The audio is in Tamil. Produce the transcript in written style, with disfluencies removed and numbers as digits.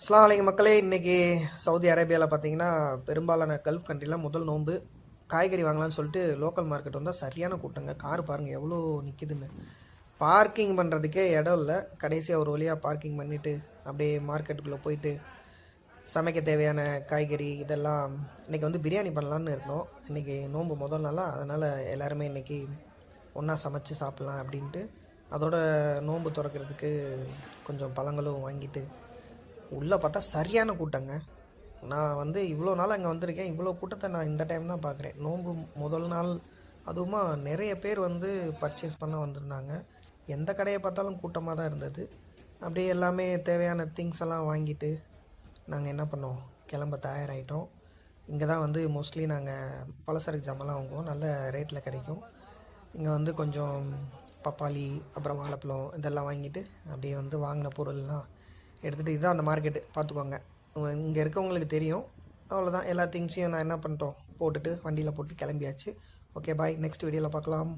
அஸ்ஸலாமு அலைக்கும் மக்களே. இன்றைக்கி சவுதி அரேபியாவில் பார்த்தீங்கன்னா பெரும்பாலான கல்ஃப் கண்ட்ரிலாம் முதல் நோன்பு. காய்கறி வாங்கலாம்னு சொல்லிட்டு லோக்கல் மார்க்கெட் வந்தால் சரியான கூட்டங்க. கார் பாருங்கள் எவ்வளோ நிற்கிதுன்னு. பார்க்கிங் பண்ணுறதுக்கே இடம் இல்லை. கடைசியாக ஒரு வழியாக பார்க்கிங் பண்ணிவிட்டு அப்படியே மார்க்கெட்டுக்குள்ளே போயிட்டு சமைக்க தேவையான காய்கறி இதெல்லாம் இன்றைக்கி வந்து பிரியாணி பண்ணலான்னு இருந்தோம். இன்றைக்கி நோன்பு முதல் நாளாக, அதனால் எல்லாருமே இன்றைக்கி ஒன்றா சமைச்சு சாப்பிட்லாம் அப்படின்ட்டு அதோட நோன்பு திறக்கிறதுக்கு கொஞ்சம் பழங்களும் வாங்கிட்டு உள்ளே பார்த்தா சரியான கூட்டங்க. நான் வந்து இவ்வளோ நாள் அங்கே வந்திருக்கேன், இவ்வளோ கூட்டத்தை நான் இந்த டைம் தான் பார்க்குறேன். நோன்பு முதல் நாள் அதுவுமா நிறைய பேர் வந்து பர்ச்சேஸ் பண்ண வந்திருந்தாங்க. எந்த கடையை பார்த்தாலும் கூட்டமாக தான் இருந்தது. அப்படியே எல்லாமே தேவையான திங்ஸ் எல்லாம் வாங்கிட்டு நாங்கள் என்ன பண்ணோம், கிளம்ப தயாராகிட்டோம். இங்கே தான் வந்து மோஸ்ட்லி நாங்கள் பலசரக்கு ஜாமெல்லாம் வாங்குவோம், நல்ல ரேட்டில் கிடைக்கும். இங்கே வந்து கொஞ்சம் பப்பாளி அப்புறம் வாழைப்பழம் இதெல்லாம் வாங்கிட்டு அப்படியே வந்து வாங்கின பொருள்லாம் எடுத்துகிட்டு, இதுதான் அந்த மார்க்கெட்டு பார்த்துக்கோங்க. இங்கே இருக்கவங்களுக்கு தெரியும். அவ்வளோதான், எல்லா திங்ஸையும் நான் என்ன பண்ணிட்டோம் போட்டுட்டு வண்டியில் போட்டு கிளம்பியாச்சு. ஓகே பாய், நெக்ஸ்ட் வீடியோவில் பார்க்கலாம்.